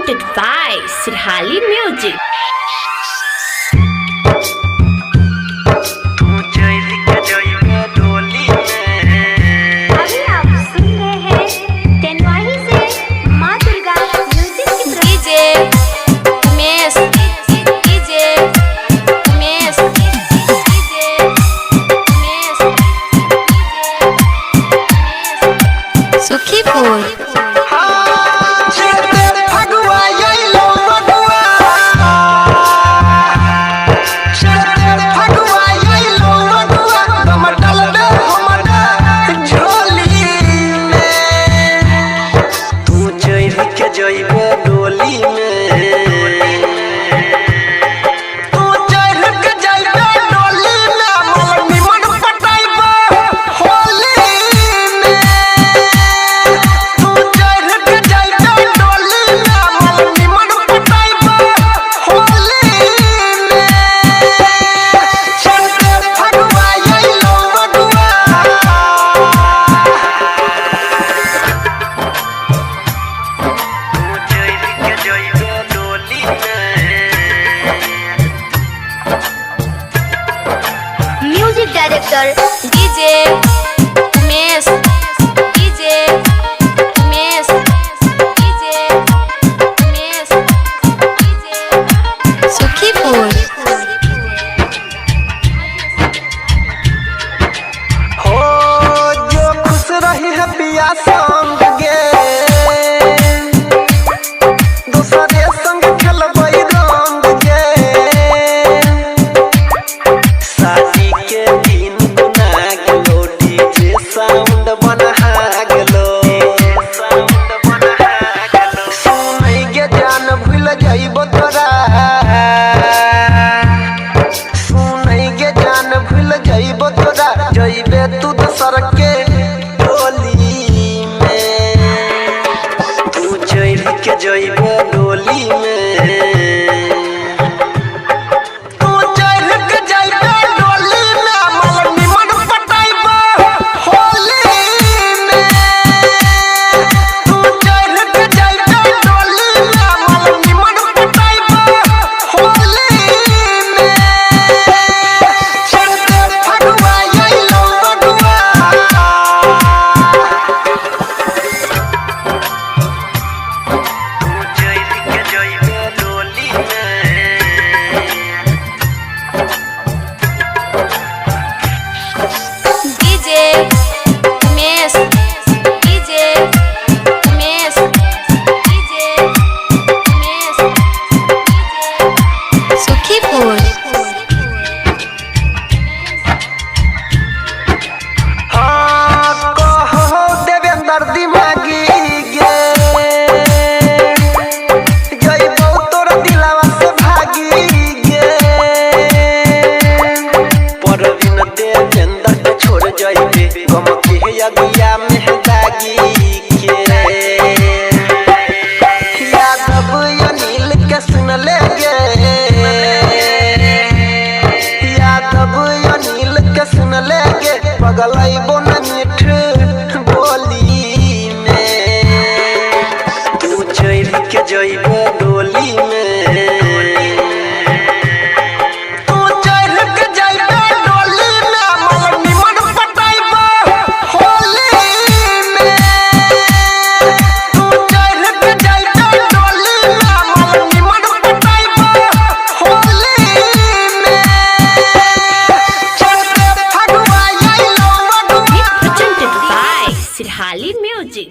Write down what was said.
presented by Sirhali Music. अभी आप सुन रहे हैं तेनवाही से माँ दुर्गा म्यूजिक की DJ Umesh DJ Umesh DJ Umesh Sukhipur music director DJ Umesh DJ Umesh DJ Umesh DJ Sukhipur हो जो खुश रही है पिया संग गे दूसरे संग खेलबई रंग गे शादी के दिन गुना गेलो डीजे साउंड बना गेलो सुनै गे जान भूल जाइबो तोरा सुनै गे जान भूल जाइबो तोरा जइबे तू दोसर के डोली में तू चढ़ के जइबे डोली में तू चढ़ के जइबे डोली में मल निमन पटाइबो होली में तू चढ़ के जइबे डोली में मल निमन पटाइबो होली में चढ़ फगुआ आइलो बगुआ DJ Umesh DJ Umesh DJ Umesh DJ Sukhipur हाँ कहो देवेंद्र दिमागी गे जइबो तोर दिलवा से भागी गे परवीन देवेंद्र के छोड़ जइबे गम के अगिया में दागी के यादव अनिल के सुन ले गे यादव अनिल के सुन ले गे पगलैबो न मीठ बोली में तू चढ़ के जइबे डोली में तू चढ़ के जइबे डोली में मल निमन पटाइबो होली में तू चढ़ के जइबे डोली में मल निमन पटाइबो होली में चढ़ फगुआ आइलो बगुआ presented by Sirhali Music.